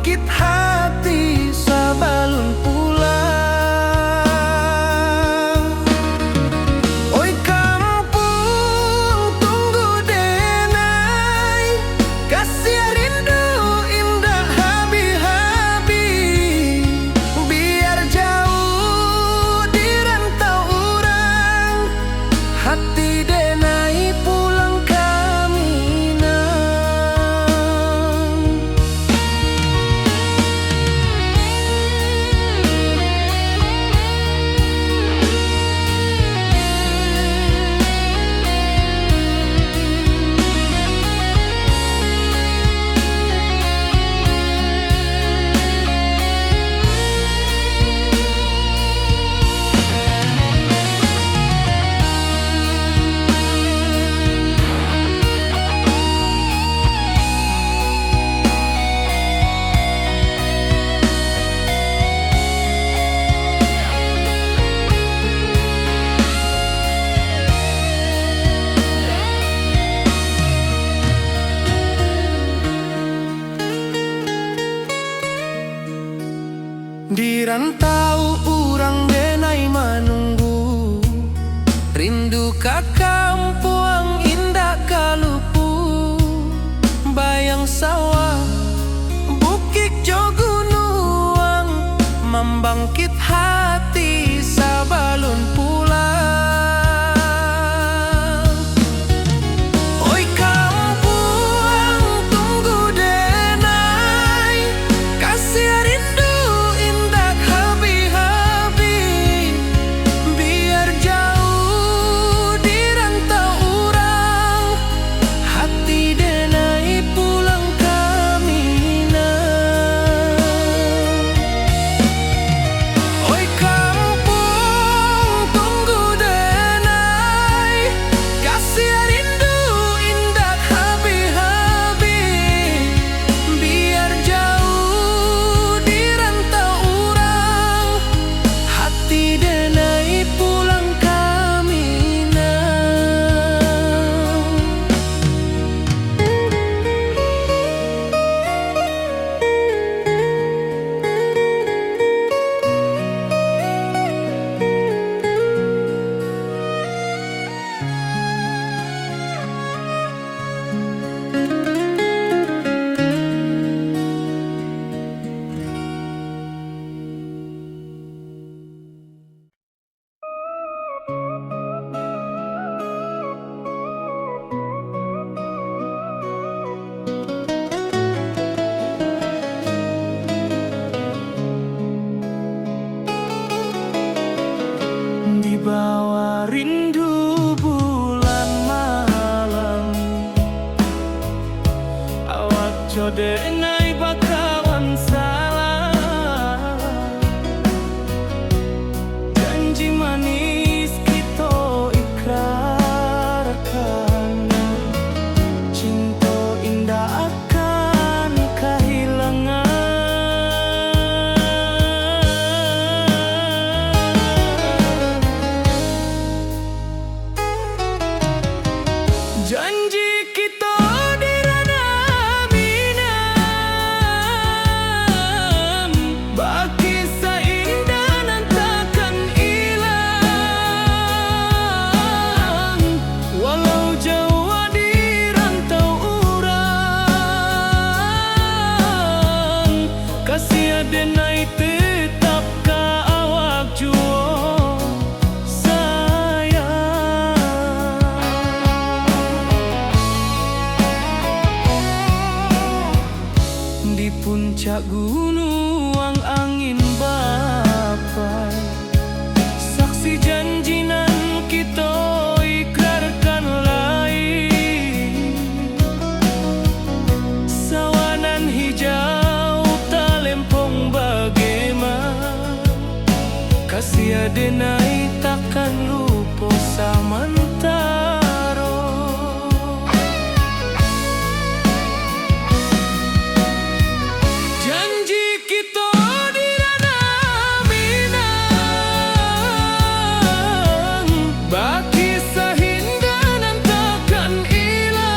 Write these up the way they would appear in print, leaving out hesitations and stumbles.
membangkit hati sabalun pulang. Oi kampung tunggu denai, kasih rindu indah habi-habi. Biar jauh di rantau urang, hati denai pulang kaminang. Di rantau urang denai menunggu, rindu ka kampung indah kalupu. Bayang sawah bukit jo gunung, membangkit hati sabalun pulang. Oi kampung tunggu denai, kasih rindu indah habi-habi. Biar jauh di rantau urang, hati denai pulang kaminang. Oi kampung tunggu denai, kasih rindu indah habi-habi. Biar jauh di rantau urang, hati denai pulang kaminang. Di bawah rindu bulan malam, awak jo denai bakawan salah. Janji manis kita ikrarkan, cinta indah akan kehilangan. Janji kita di ranah minang, baki seindah nan takkan hilang. Walau jauh di rantau urang, kasih denai tetap ka awak juo sayang. Di puncak gunung angin bapai, saksi janji nan kita ikrarkan lain. Sawanan hijau talempong bagaimana, kasih denai takkan lupa samantara. Janji kita di ranah minang, baki sahinda nan takkan hilang.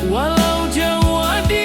Walau jauh di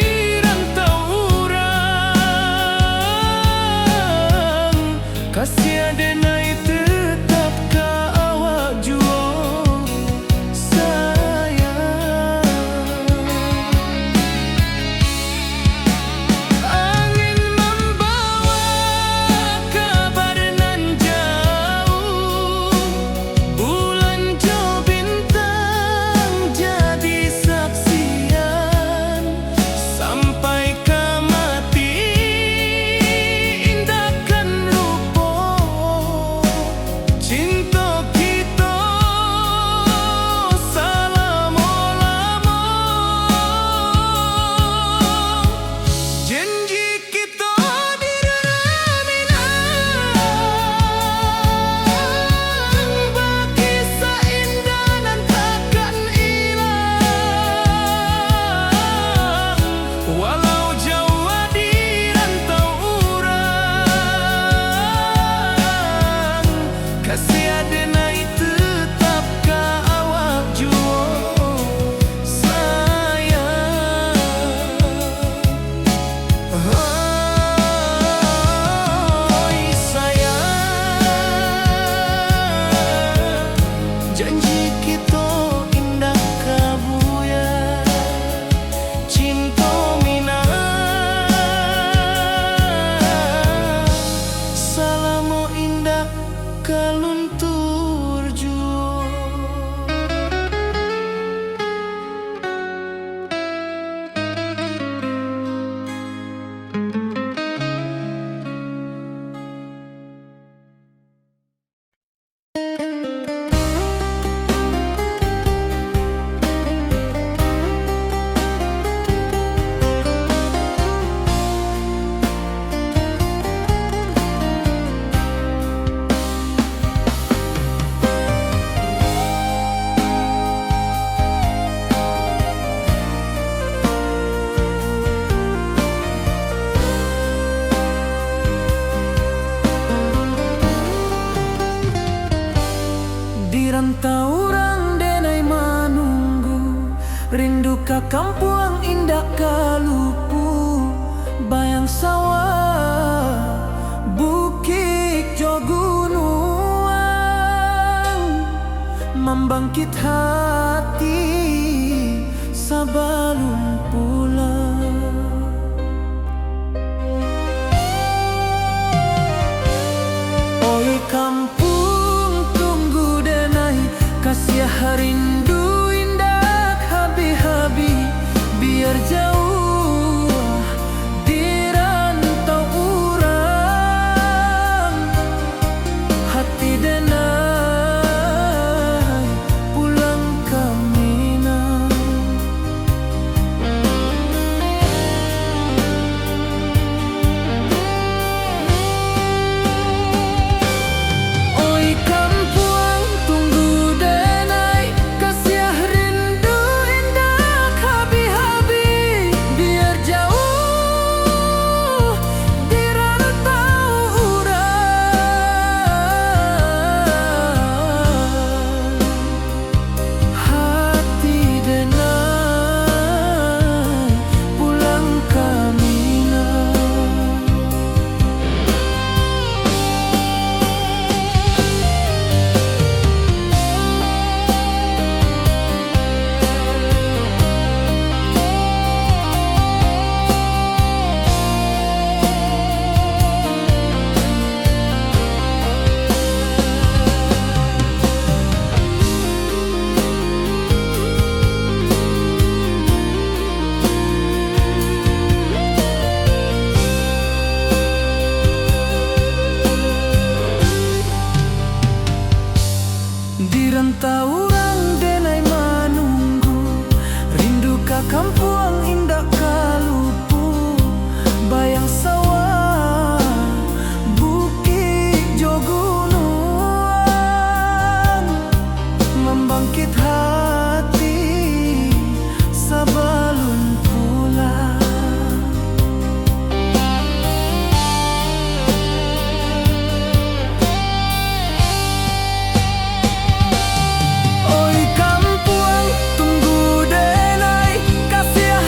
rantau denai manunggu, rindu ka kampung indah kalupu, bayang sawah, bukit jo gunung, membangkit hati sabalun pulang. Oi kampung tunggu denai, kasih rindu indah habi-habi, biar jauh di rantau urang, hati denai pulang ke Minang. Oi kampung tunggu denai, kasih rindu indah habi-habi, biar jauh di rantau urang, hati denai pulang ke Minang. Di rantau urang denai manunggu, rindu ka kampung indah kalupu, bayang sawah, bukit jo gunung, membangkit hati sabalun pulang. Oi kampung tunggu denai, kasih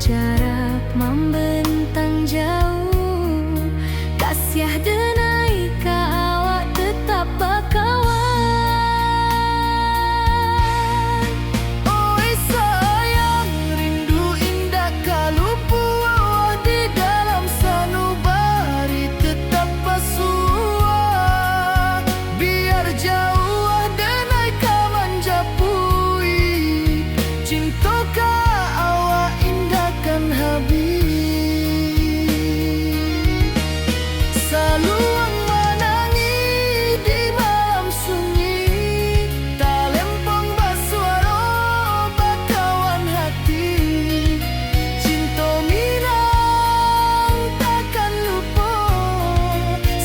jarak membentang jauh, kasih denai ka awak tetap bakawan. Oi sayang, rindu indah kalupu di dalam sanubari tetap pasua. Biar jauh denai ka manjapui, cinta ka awak indahkan habis. Saluang menangi di malam sunyi, talempong basuaro bakawan hati. Cinta minang takkan lupa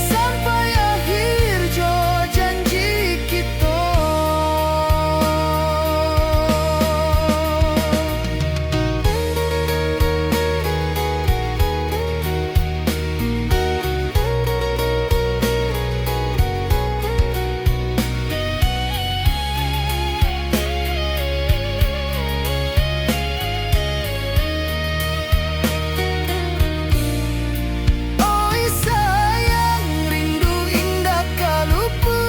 sampai akhir jo janji kita. Oi sayang, rindu indah kalupu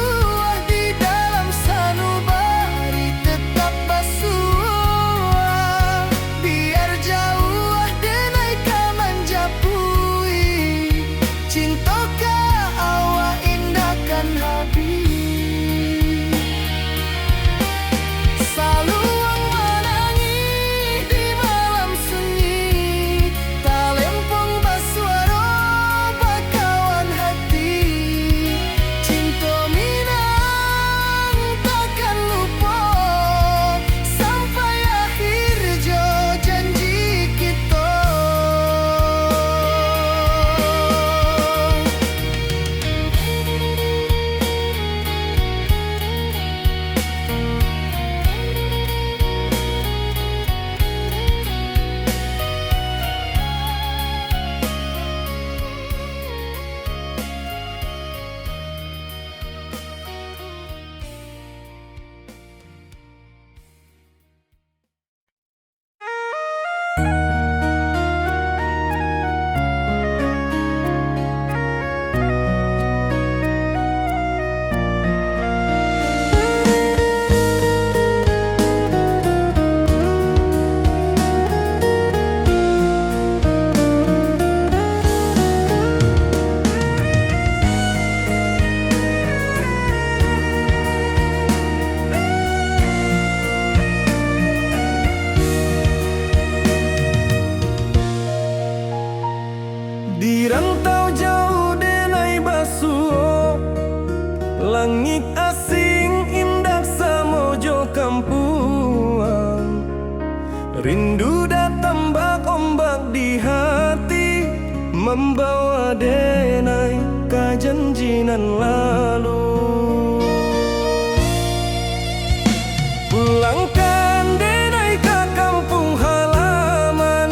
di dalam sanubari tetap basua. Biar jauh denai ka manjapui, cinta ka awak indahkan habis. Saluang menangi di malam sunyi, talempong basuaro bakawan hati. Cinta minang takkan lupa sampai akhir jo janji kita. Di rantau jauh denai basuh, langit asing indah samojo kampuang. Rindu datang bak ombak di hati, membawa denai ka janjinan lalu. Pulangkan denai ka kampung halaman,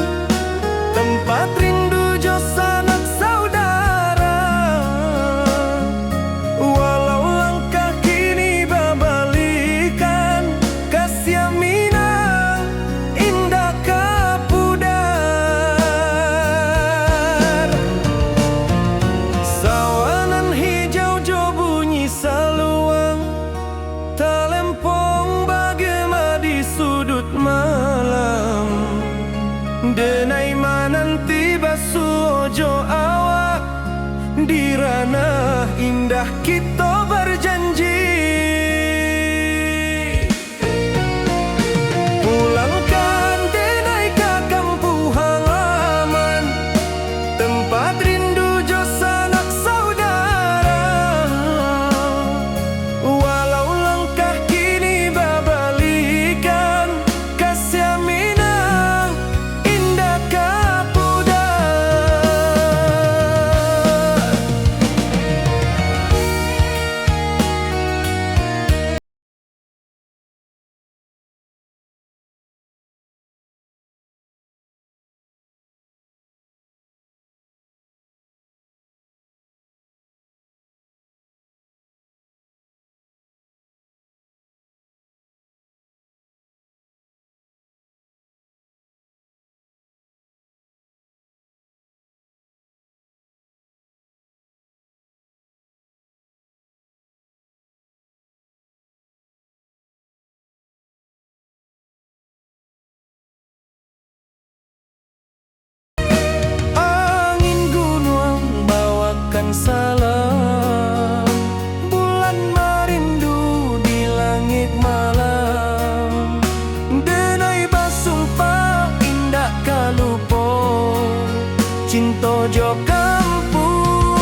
tempat rindu jo sanak saudara. Walau langkah kini babalikan, kasih minang indah ka pudar. Sawanan hijau jo bunyi saluang, talempong bagema di sudut malam. Denai mananti basuh jo awak di ranah indah kita berjanji. Pulangkan denai ka kampung halaman, tempat rindu jo sanak saudara. Walau langkah kini babalikan, kasih minang indah ka pudar. cinta jo kampung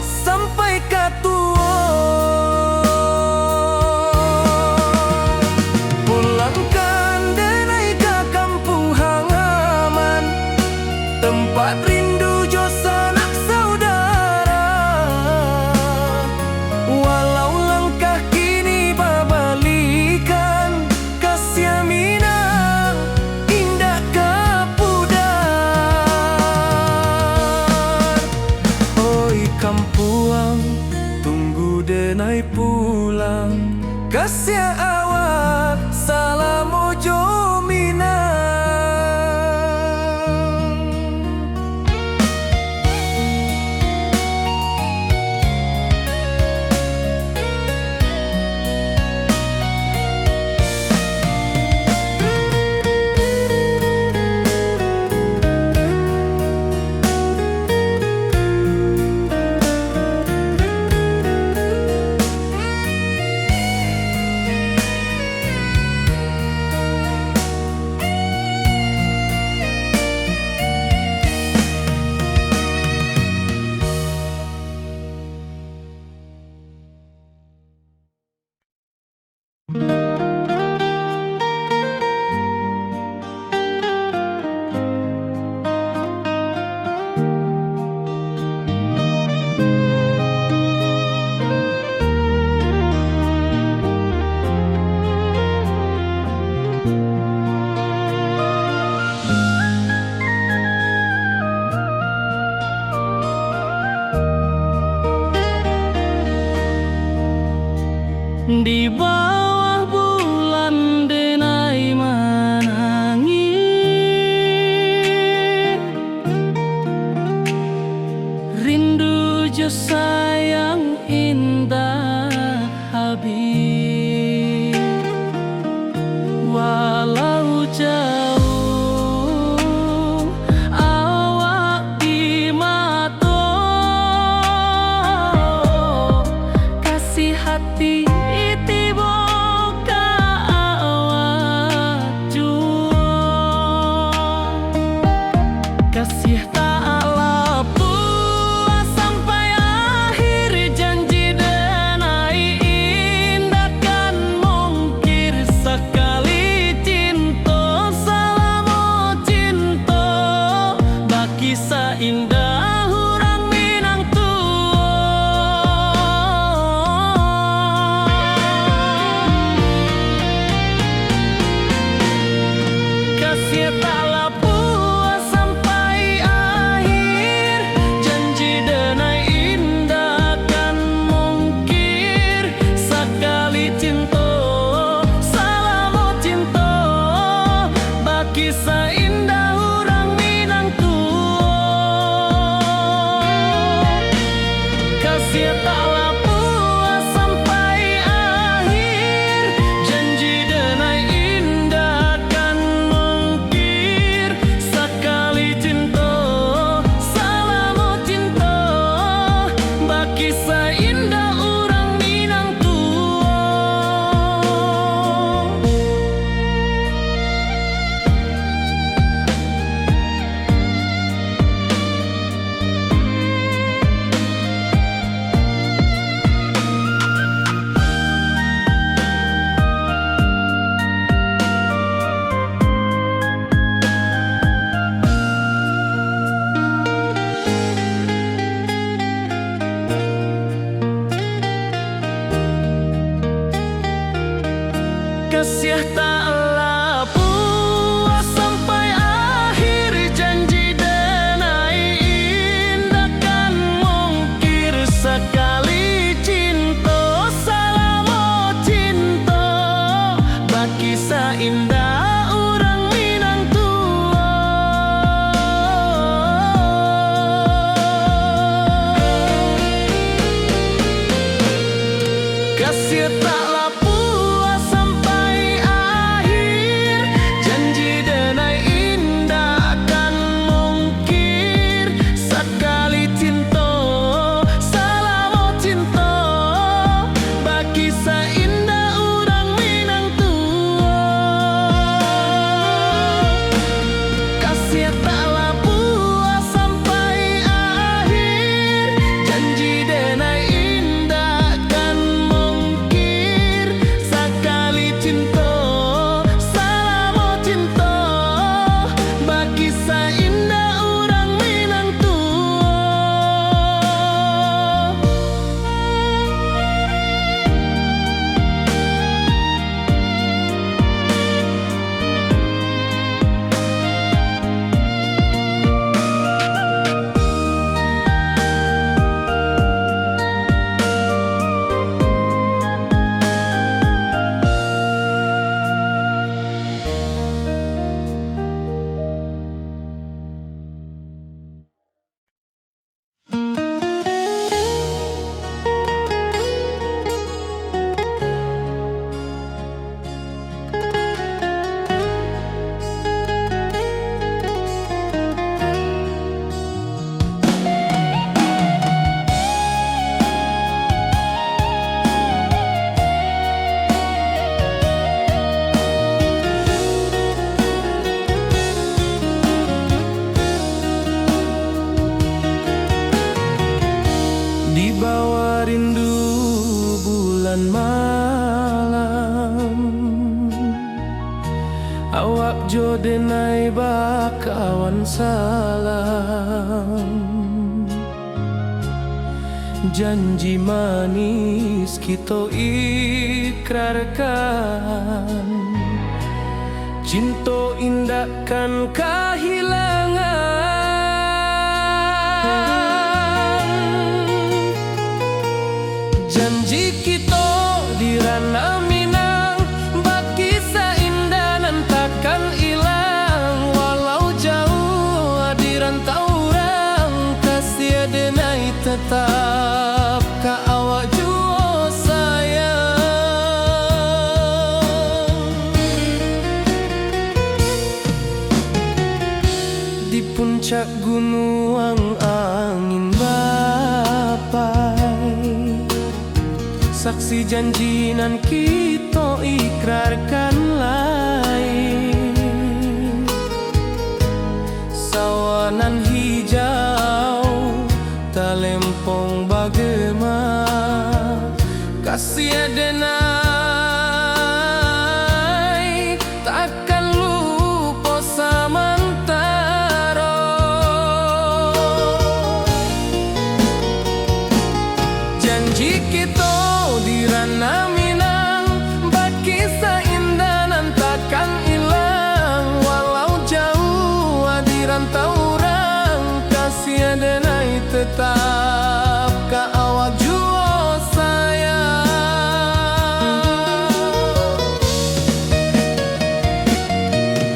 sampai ka tua. Pulangkan denai ka kampung halaman, tempat rindu jo sanak saudara. Walau langkah kini babalikan, kasih minang indah ka pudar. Oi kampuang, tunggu denai pulang, kasih awak salam ojo minang. Di bawah bulan denai menangis, rindu jo sayang indah habis. Walau jauh awak di mata, kasih hati kasih tak puas sampai akhir, janji denai indah kan mungkir sekali cinta selama cinta baki seindah hurang minang tua. Kasih tak puas sampai akhir, janji denai indah kan mungkir sekali cinta selama cinta baki seindah hurang minang tua. Kasih tak puas sampai akhir, janji denai indah kan mungkir sekali cinta selama cinta baki seindah urang minang tua. denai bakawan salam. Janji manis kita ikrarkan, cinta indahkan kehilangan. Janji kita di ranah Minang, baki seindah nan takkan hilang. Walau jauh di rantau orang, kasih denai tetap ka awak jua sayang. Di puncak gunung angin bapai, saksi janji nan kita ikrarkan lain. Sawanan hijau talempong bagema, kasih denai takkan lupa samantara. Janji kita di ranah Minang, baki seindah nan takkan hilang. Walau jauh di rantau orang, kasih denai tetap ka awak jua sayang.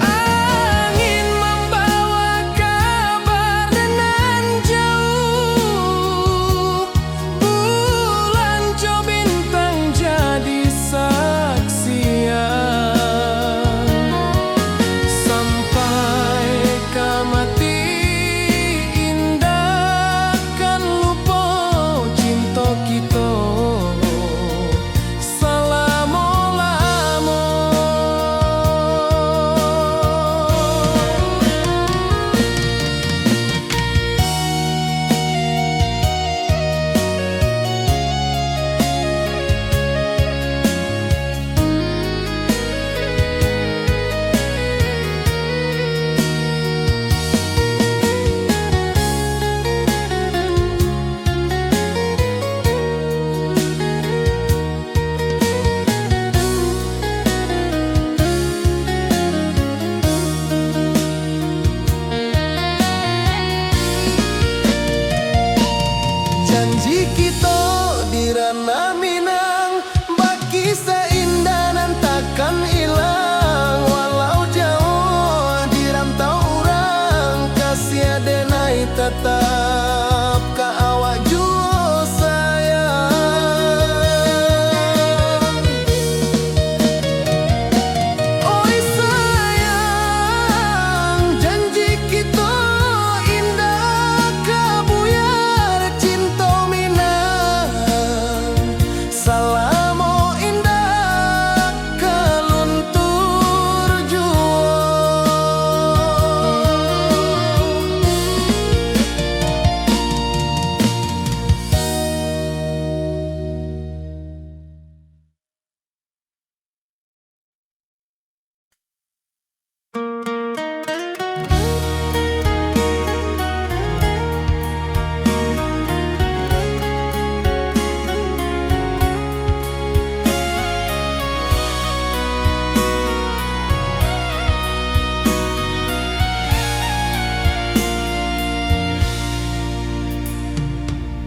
Angin membawa kabar dengan jauh, bulan jo bintang jadi saksian. Sampai ka mati indah kan lupa cinta kita selama-lama. Janji kita di ranah Minang, baki seindah nan takkan hilang. Walau jauh di rantau orang, kasih denai tetap ka awak jua sayang. Oi sayang, janji kita indah kabuyar cinta Minang. Salamo indah kaluntur jua.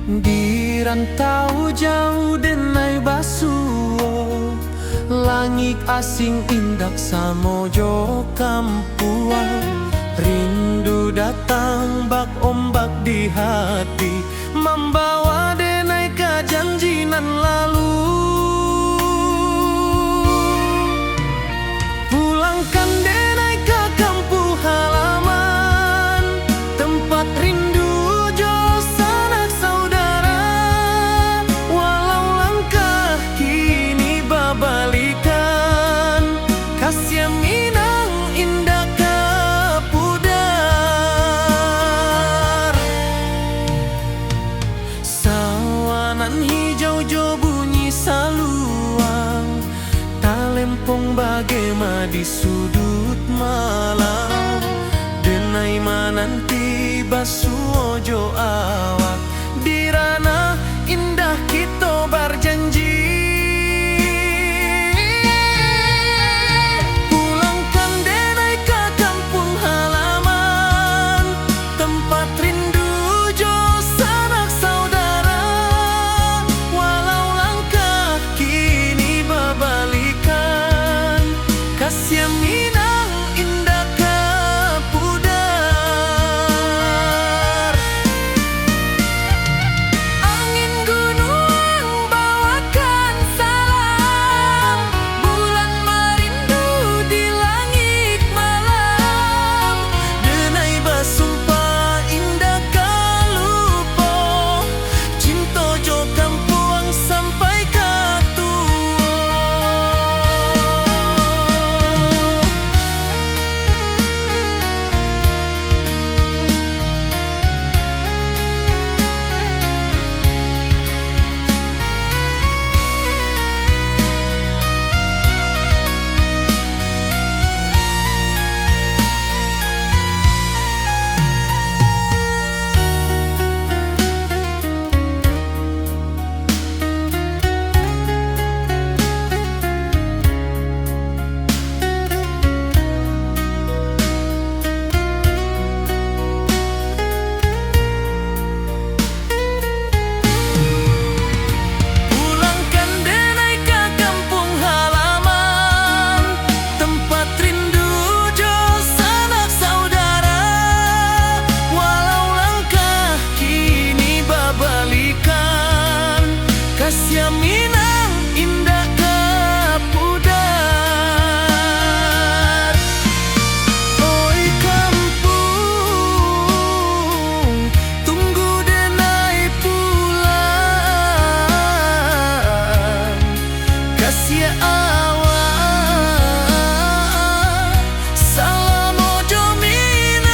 Di rantau jauh denai basuo, langit asing indak samojo kampuan. Rindu datang bak ombak di hati, membawa denai ka janji nan lalu. Pulangkan denai ke kampung halaman, tempat rindu jo sanak saudara. Walau langkah kini babalikan, kasih Minang indah ka basuh ojo awak dirana indah kita berjanji pulangkan denai ke kampung halaman tempat rindu jo sanak saudara walau langkah kini berbalikan kasih minang indah ke pudar angin gunung bawakan salam bulan merindu di langit malam denai basumpah indah kalupo cinta jo kampung sampai ke tua. Pulangkan denai ke kampung halaman tempat rindu jo sanak saudara walau langkah kini berbalikan kasih minang indah ke pudar. Oi kampung tunggu denai pulang kasih awak salam ojo minang.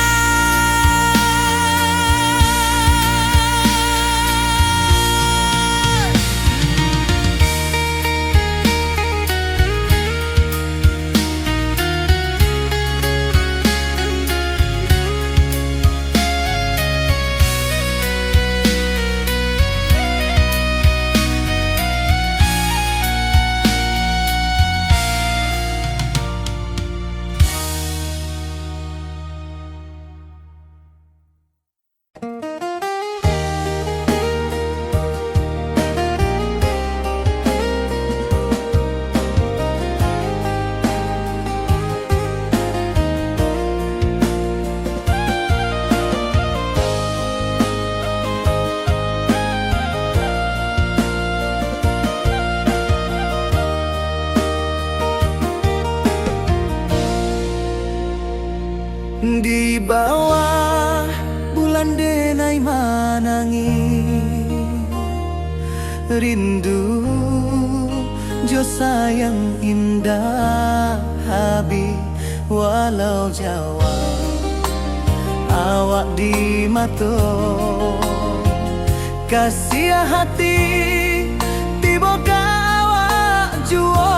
Di bawah bulan denai manangi rindu jo sayang indah habi walau jauh. awak di mato kasih hati tiba awak juo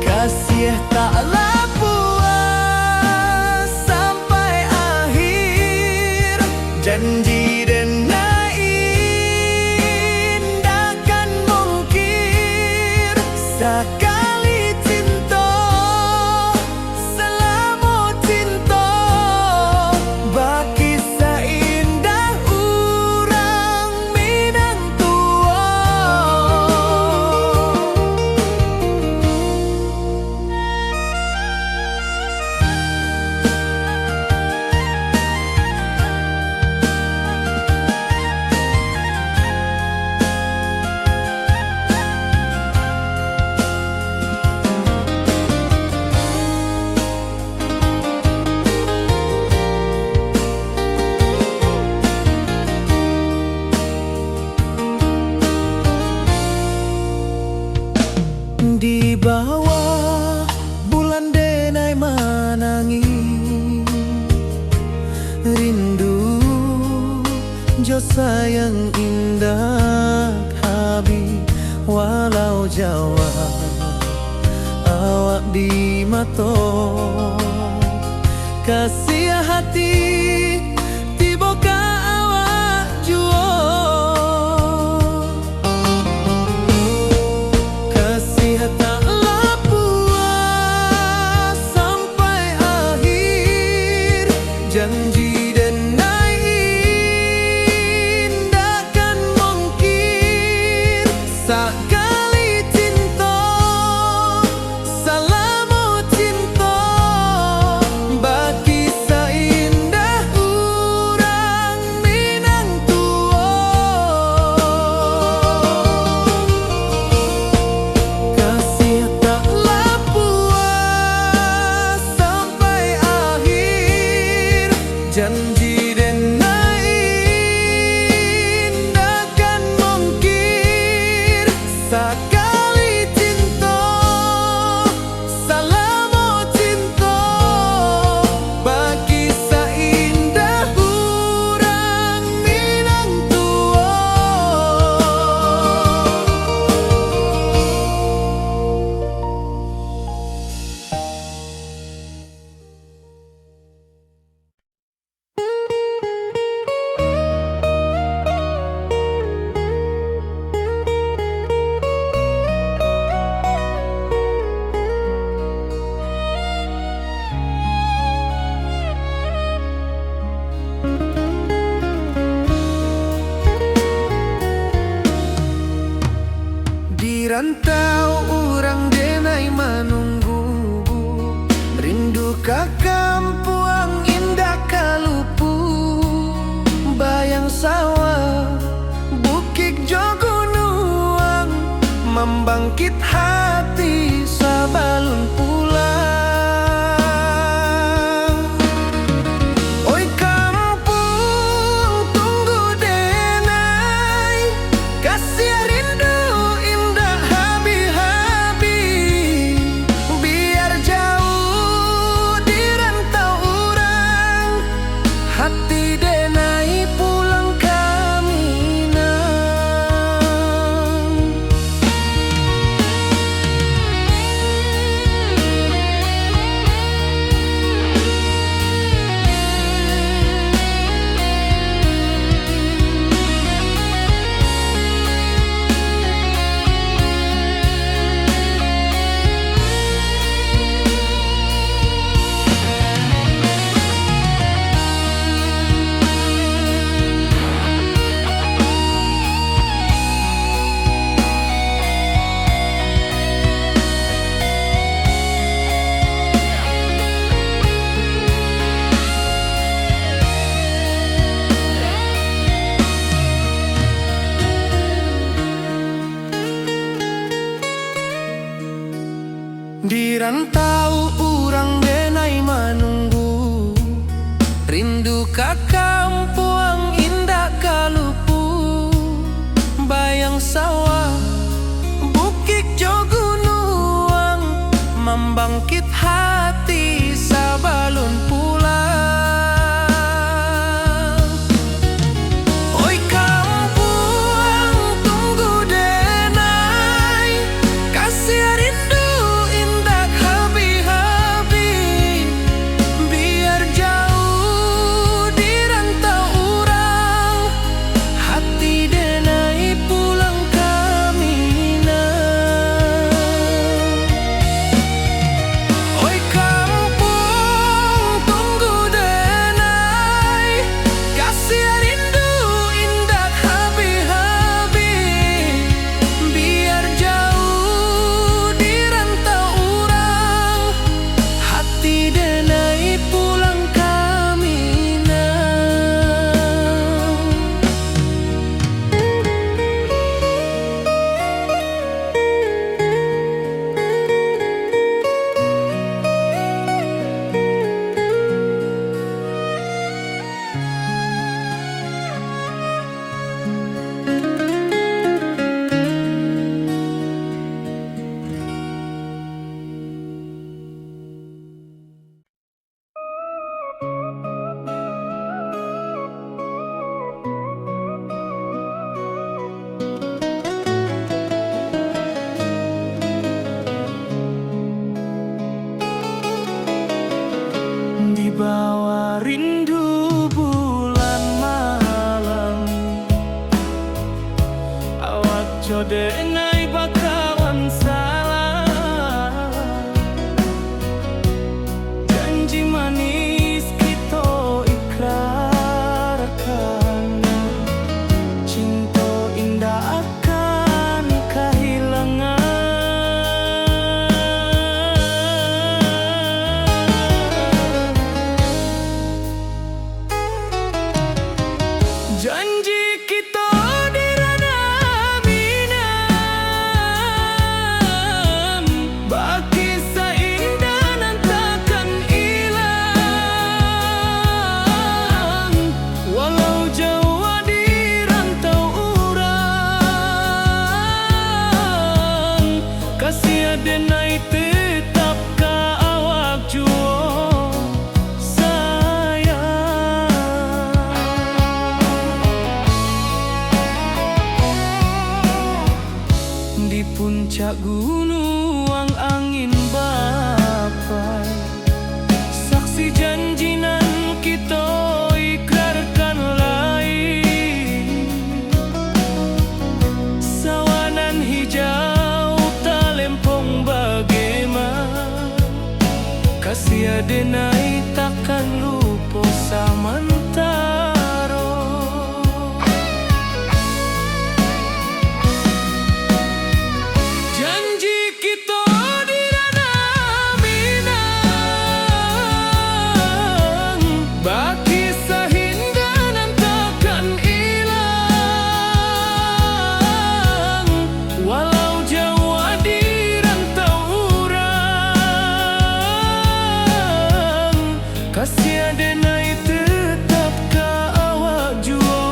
kasih taklah puas sampai akhir janji denai indah kan mungkir sekali cinta selama cinta baki seindah urang minang tua. Di bawah bulan denai manangi rindu jo sayang indah habi walau jauh awak di mato kasih hati tiba ka awak jua. Kasih taklah puas sampai akhir, janji denai indah kan mungkir. Sekali cinta salamu cinta, bagi seindah urang Minang tua. Kasih taklah puas sampai akhir, janji denai indah kan mungkir. Sekali cinta salamu cinta, bagi seindah urang Minang tua. Di rantau orang denai menunggu, rindu ka kampuang indah kalupu. Bayang sawah, bukit jo gunung, membangkit hati sabalun pulang. Oi kampung tunggu denai, kasih rindu indah habi-habi. Biar jauh di rantau orang, hati denai pulang ke Minang. Di rantau urang denai menunggu, rindu ka kampuang indah kalupu. Bayang sawah, bukit jo gunung, membangkit hati sabalun pulang. Oi kampuang tunggu denai, kasih rindu indah habi-habi. Biar jauh di rantau urang, hati denai pulang ke Wibawa rindu bulan malam, awak jode ngai bakawan salah. Janji manis kita ikrarkan, cinta indah akan kehilangan. Janji kita di ranah Minang, baki seindah nan takkan hilang. Walau jauh di rantau urang, kasih adenai tetap ka awak juo di puncak gunung angin bapai. Saksi janji nan kita ikrarkan lain, sawanan hijau talempong bagaimana. Kasih adenai takkan lupa samantara. Janji kita di ranah Minang, baki sahinda nan takkan hilang. Walau jauh di rantau urang, kasih adenai tetap ka awak juo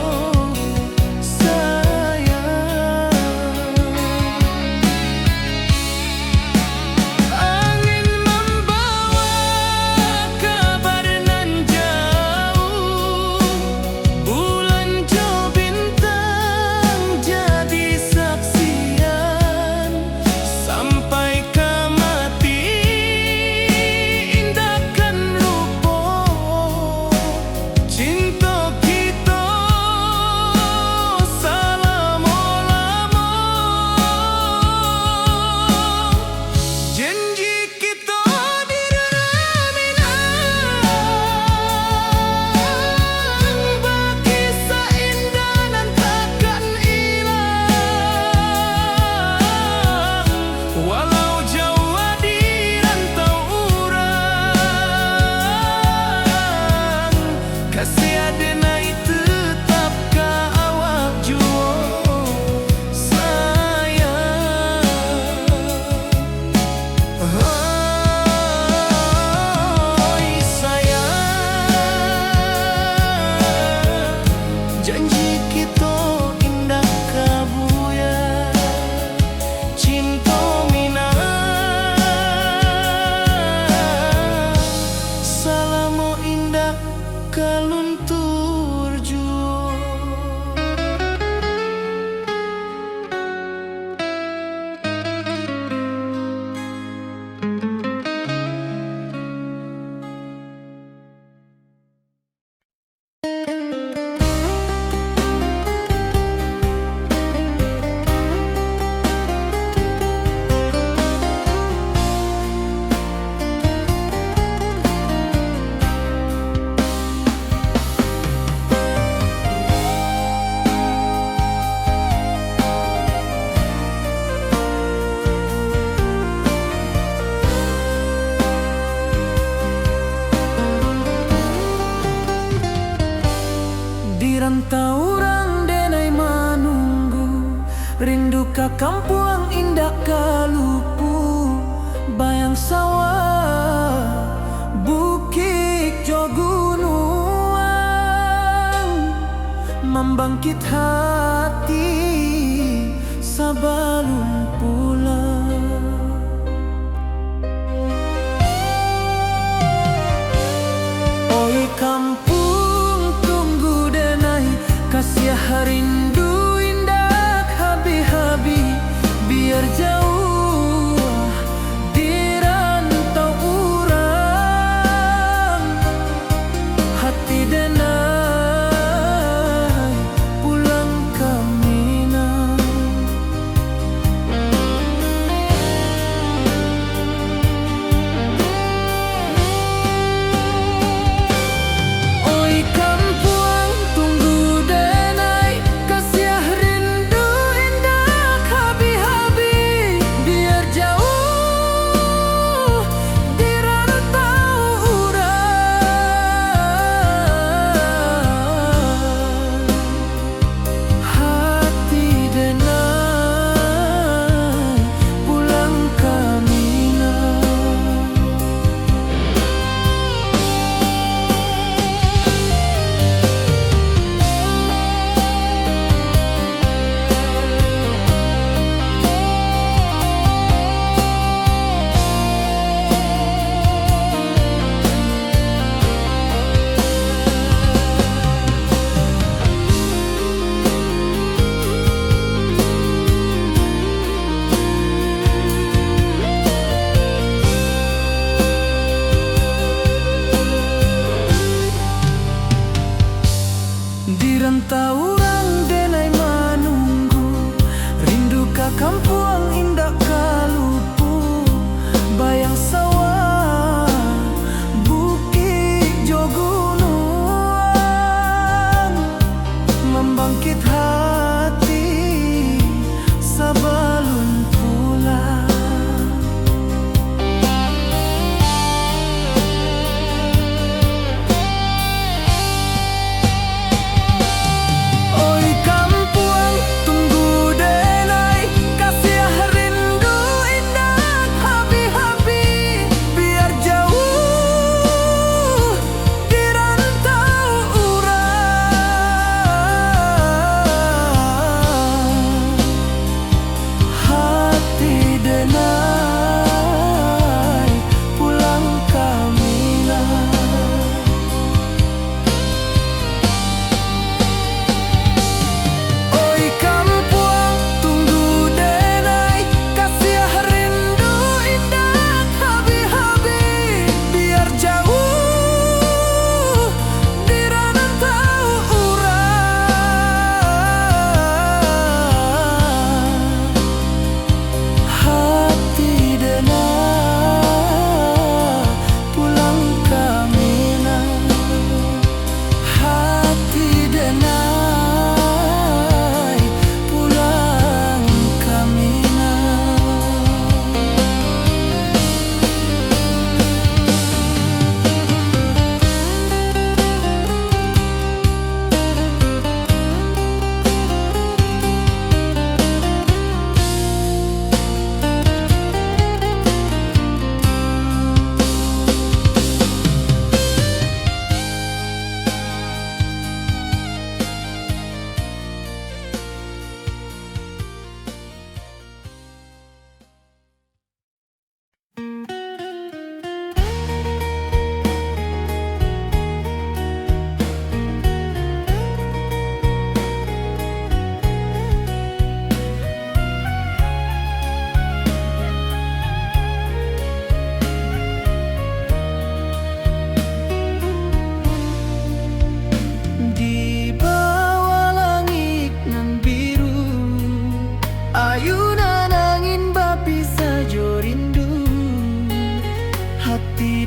sayang. Angin membawa kabar nan jauh, bulan jo bintang jadi saksian. Sampai ke mati indahkan lupa, cinta kita selama-lama. Janji kita di ranah Minang, baki seindah nan takkan hilang. Walau jauh di rantau urang, kasih adenai tetap ka awak juo sayang. Oi sayang, janji kita indah kabuya, cinta Minang salamo indah kaluntur juo. Di rantau urang denai manunggu, rindu ka kampung indah kalupu. Bayang sawah, bukit jo gunung, membangkit hati sabalun pulang. Oi kampung tunggu denai, kasih rindu indah habi-habi. Biar jauh di rantau urang,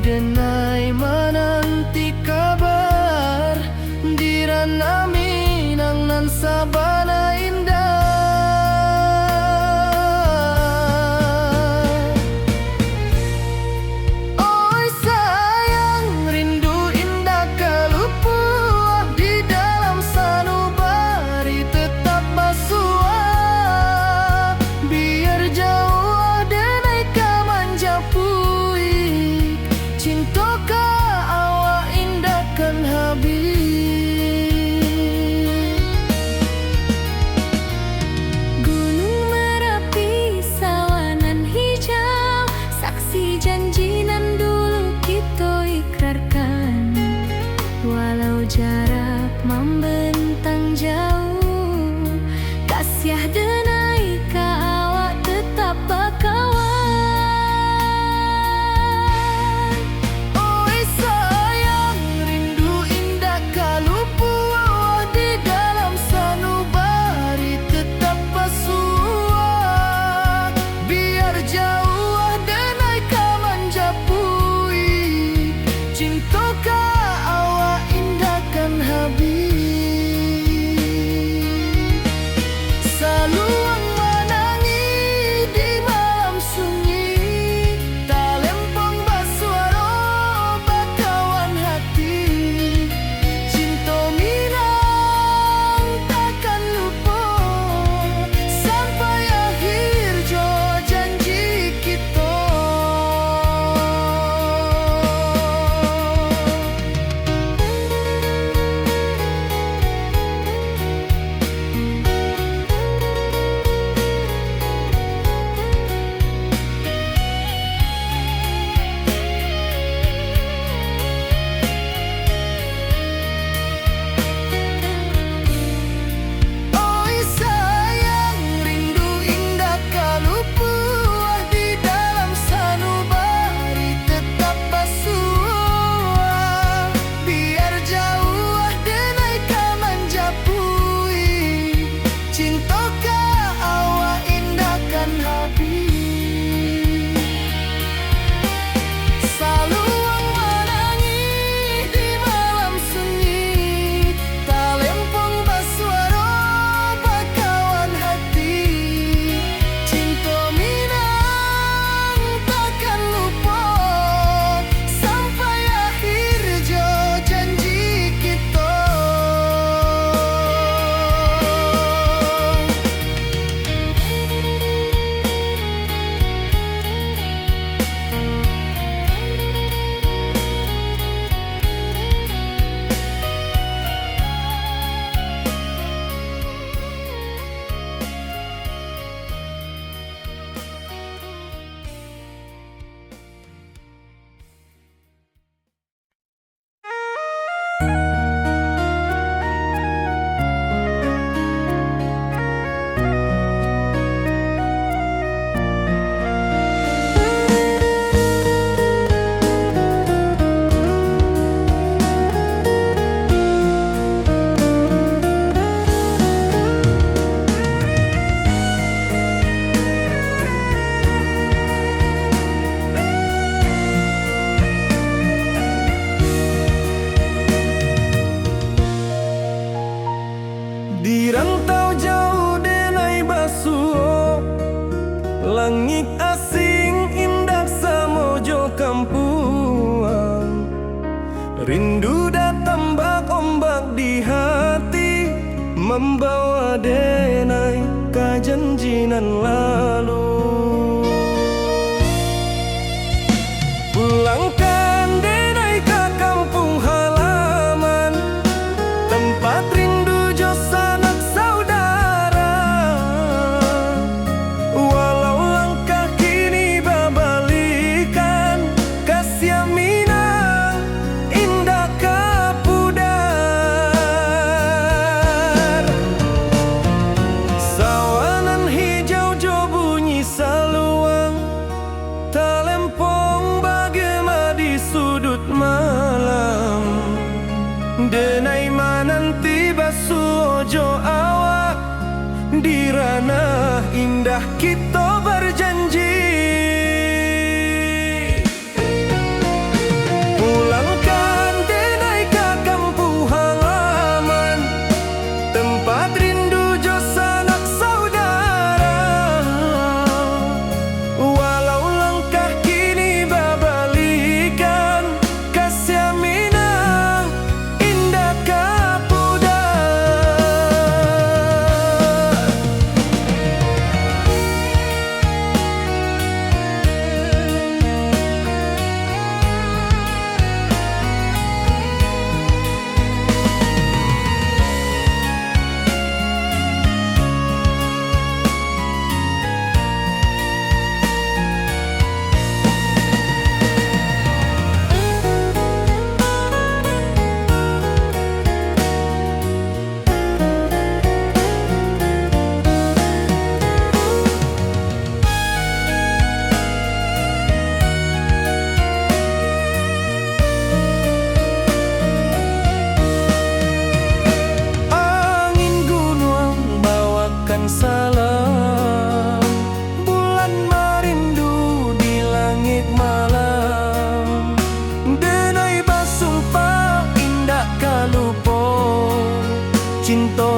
denai menanti kabar di ranah Minang nan sabana indah. Oi sayang, rindu indah kalupuah di dalam sanubari tetap basua. Biar jauh denai ka manjapui, cinta ka awak indahkan habis. Gunung Merapi, sawanan hijau, saksi janji nan dulu kita ikrarkan. Walau jarak membentang jauh, kasih denai ka awak tetap bakawan. Oi sayang, rindu indah kalupuah di dalam sanubari tetap basua. Biar jauh denai ka manjapui, cinta ka awak indahkan habis. Saluang menangi di malam sunyi, talempong basuaro bakawan hati. Cinta Minang takkan lupa sampai akhir jo janji kita. Oi sayang, rindu indah kalupuah di dalam sanubari tetap basua. Biar jauh denai ka manjapui, cinta ka awak indahkan habis. Saluang menangi di malam sunyi, talempong basuaro bakawan hati. Cinta Minang takkan lupa sampai akhir jo janji kita. Di rantau jauh denai basuh, langit asing indah samojo kampuang. Rindu datang bak ombak di hati, membawa denai ka janjinan lalu. Pulangkan denai ka kampung halaman, tempat rindu jo sanak saudara. Walau langkah kini babalikan, kasih Minang indah ka pudar. Sawanan hijau jo bunyi saluang, talempong bagema di sudut malam. Denai mananti basuh jo awak di ranah indah kita berjanji.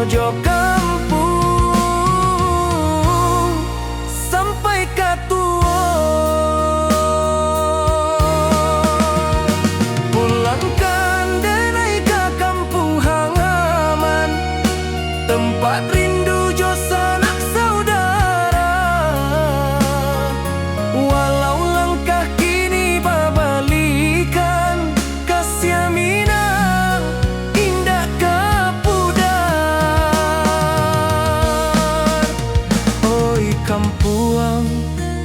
mojo kampung sampai katua. Pulangkan denai ke kampung halaman, tempat rindu jo sanak saudara. Walau langkah kini babalikan, kasih Minang indah ke pudar. Oi kampuang,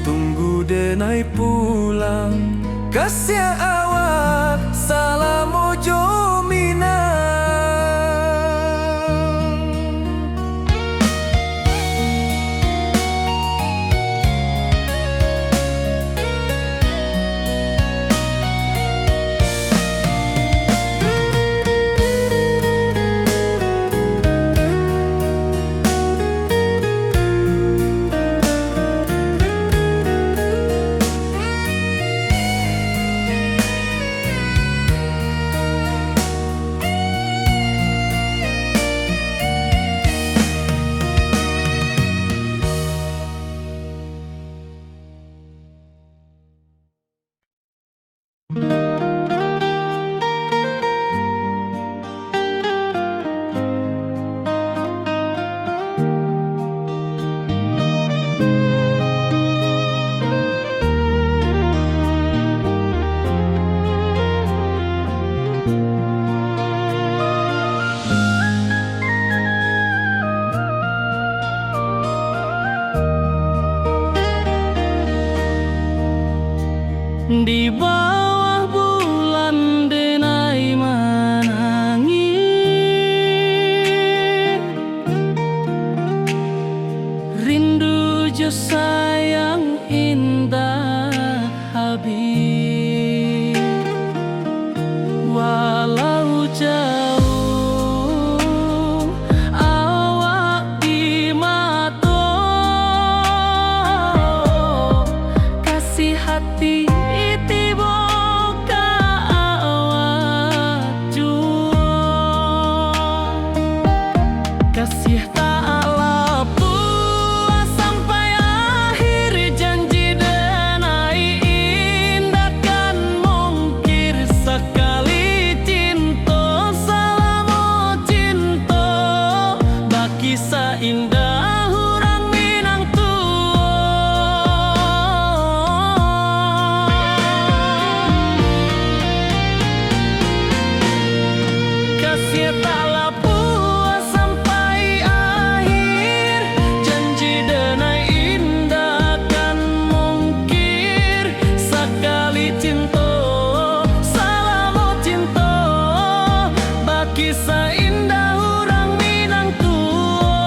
tunggu denai pulang, kasih awak salam mojo Minang. Di bawah bulan denai menangi, rindu jo sayang indah habis. Walau jauh awak di mata, kasih hati kasih tak puas sampai akhir, janji denai indah kan mungkir. Sekali cinta selama cinta, baki seindah orang Minang tua. Kasih tak kisah indah orang Minang tua.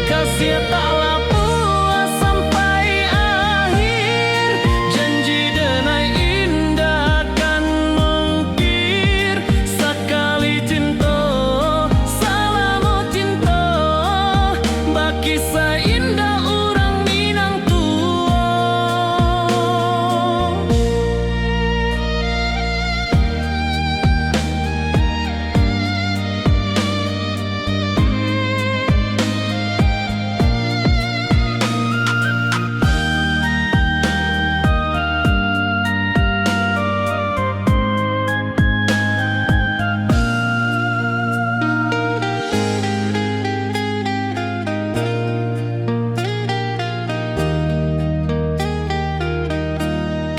Kasih taklah puas sampai akhir, janji denai indah kan mungkir. Sekali cinta selama cinta, baki seindah orang Minang tua.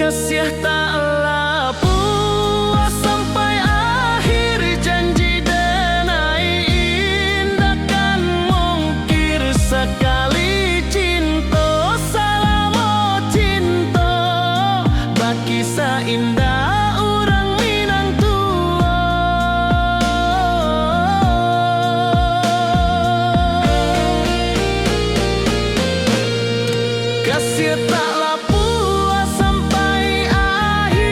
Kasih taklah puas sampai akhir, janji denai indah kan mungkir. Sekali cinta selama cinta, baki seindah orang Minang tua. Kasih taklah puas sampai akhir,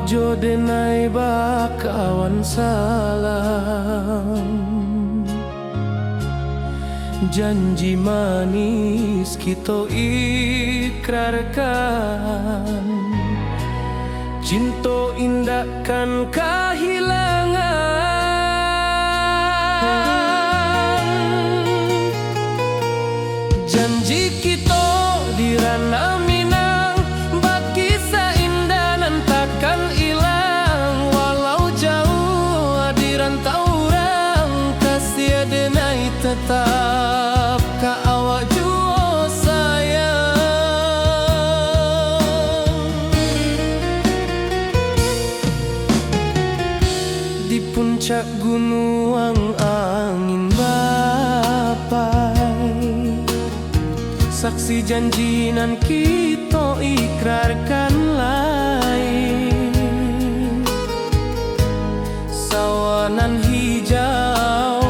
jodenai bakawan salam. Janji manis kita ikrarkan, cinta indahkan kehilangan. Janji kita di ranah Minang, baki seindah nan takkan hilang. Walau jauh di rantau orang, kasih denai tetap ka awak jua sayang. Di puncak gunung angin bapai, saksi janji nan kita ikrarkan lain. Sawanan hijau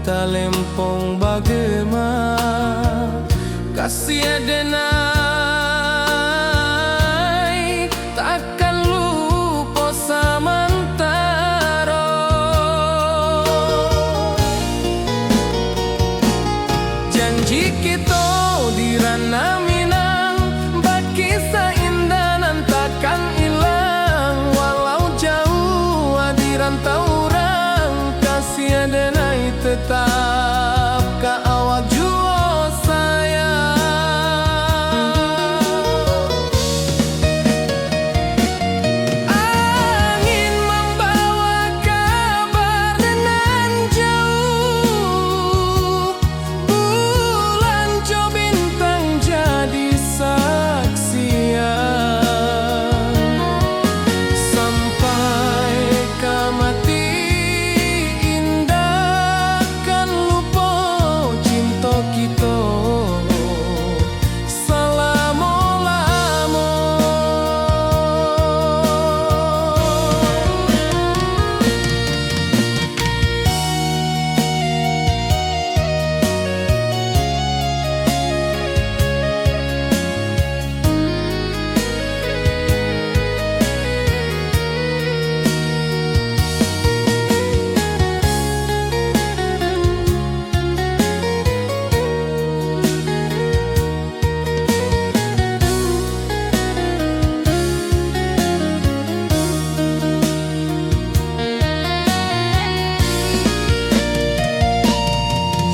talempong bagema, kasih denai takkan lupa samantara. Janji kita di ranah Minang, baki seindah nan takkan hilang. Walau jauh di rantau orang, kasih denai tetap ka awak jua sayang. Angin membawa kabar nan jauh, bulan jo bintang jadi saksian. Sampai ke mati indahkan lupa cinta kita selama-lama.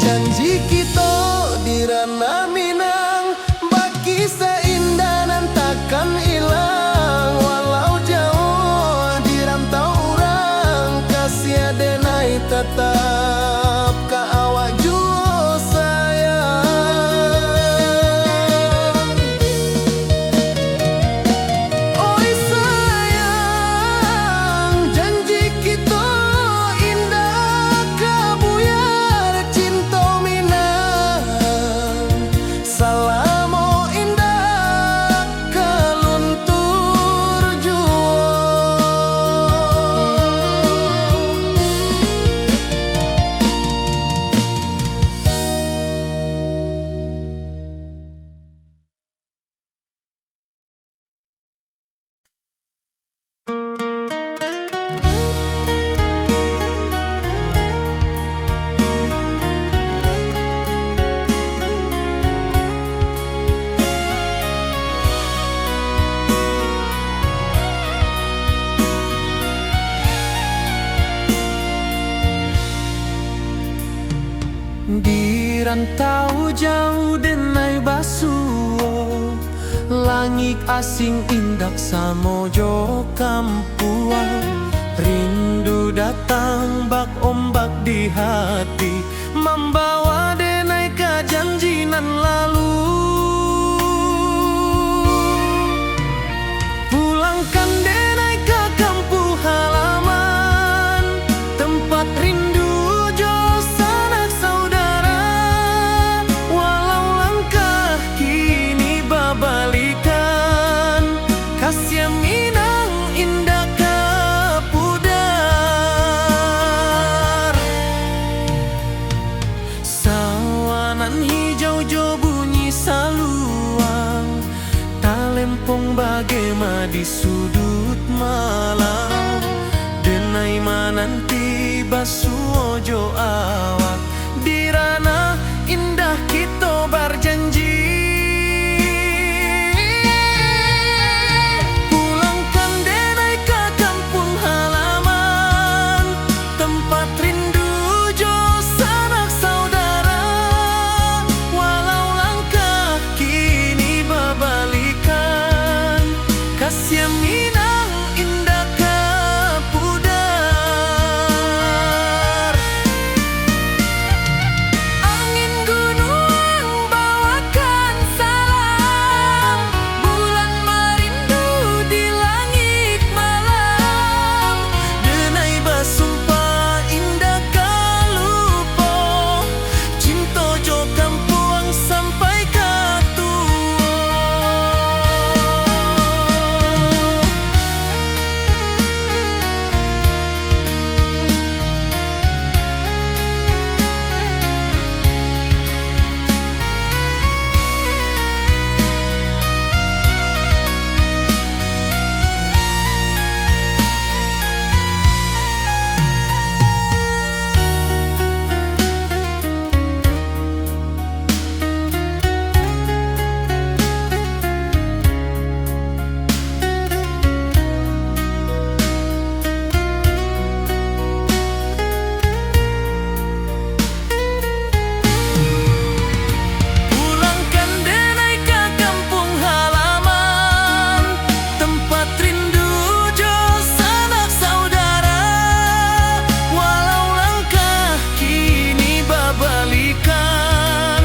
Janji kita di ranah Minang, baki seindah nan takkan hilang. Walau jauh di rantau orang, kasih denai tetap ka awak jua sayang. Oi sayang, janji kita indah kabuyar cinta Minang. Salamo indah keluntur jua. Di rantau jauh denai basuo, langit asing indak samojo kampuan. Rindu datang bak ombak di hati, membawa denai ke janji nan lalu. Pulangkan denai ke kampung halaman, tempat rindu jo sanak saudara. Walau langkah kini babalikan, kasih Minang indah ke pudar. Sawanan hijau jo bunyi saluang, talempong Buang bagema di sudut malam, denai mananti basuojo awak. Di ranah indah kita berjanji, pulangkan denai ke kampung halaman, tempat rindu jo sanak saudara. Walau langkah kini berbalikan, kasih Minang indah ke pudar. Angin gunung bawakan salam, bulan merindu di langit malam. Denai basumpah indah kalupo, cinta jo kampung sampai ke tua. Pulangkan denai ke kampung halaman, tempat rindu jo sanak saudara. Walau langkah kini berbalikan,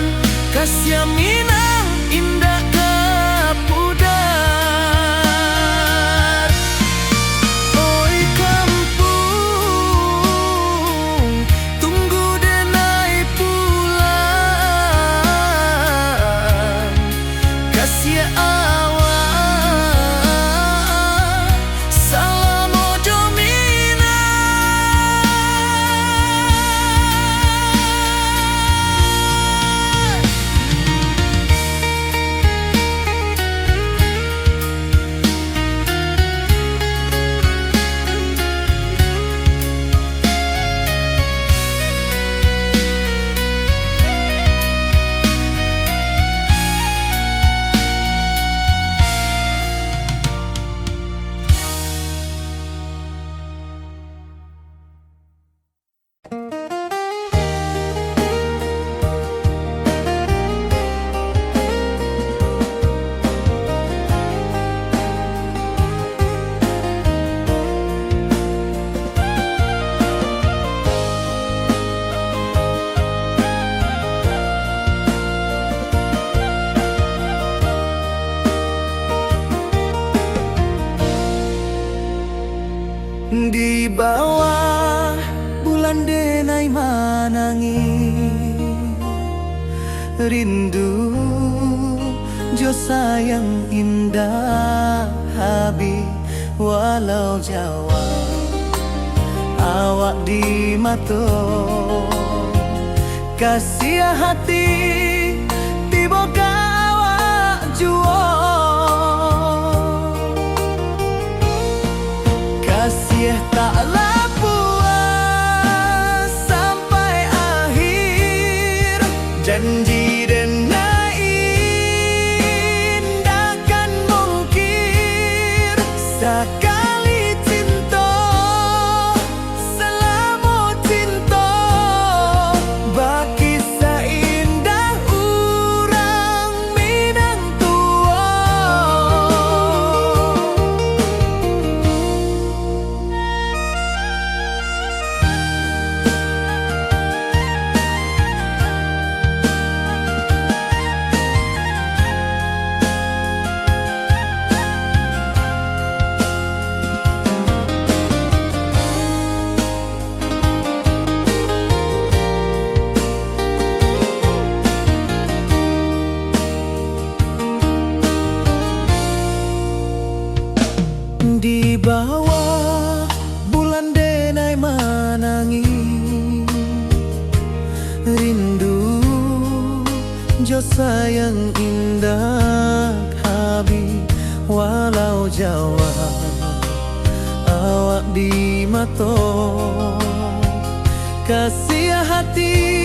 kasih Minang indah ke pudar. Oi kampung, tunggu denai pulang, kasih awak salam ojo Minang. Di bawah bulan denai manangi, rindu jo sayang indah habi. Walau Jawa awak di mato, kasih hati tiba awak juo. Kasih taklah puas sampai akhir, janji denai indah kan mungkir. Sekali cinta selama cinta, baki seindah urang Minang tua. Di bawah bulan denai manangi, rindu jo sayang indah habi. jawab awak di mato kasih hati